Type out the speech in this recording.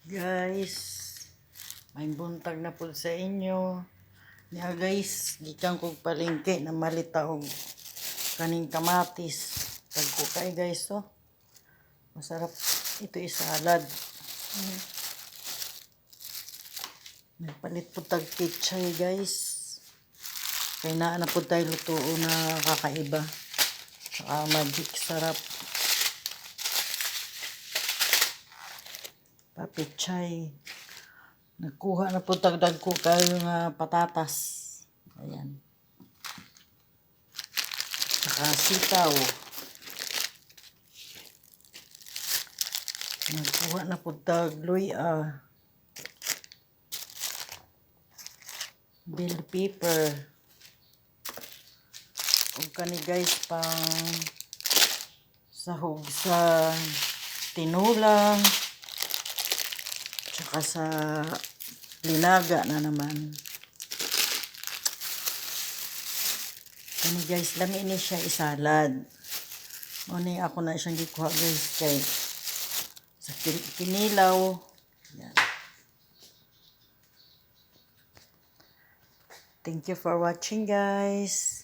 Guys, may buntag na po sa inyo. Niya guys, gikan kog palengke na malita og kaning kamatis. Tagko kay guys, oh. Masarap ito salad. May palit po tag pichay guys. Kay naa na po tayo lutuo na kakaiba. Saka magic sarap. Papichay. Nagkuha na po tagdag ko kayo nga patatas. Ayan. Saka sitaw. Nagkuha na po tag luya. Bell pepper. Ug kani guys pang sahog sa tinulang. Tsaka sa linaga na naman. Kani guys, lami ni siya isalad. O ni ako na siyang gikuha guys kay sa kinilaw. Yan. Thank you for watching guys.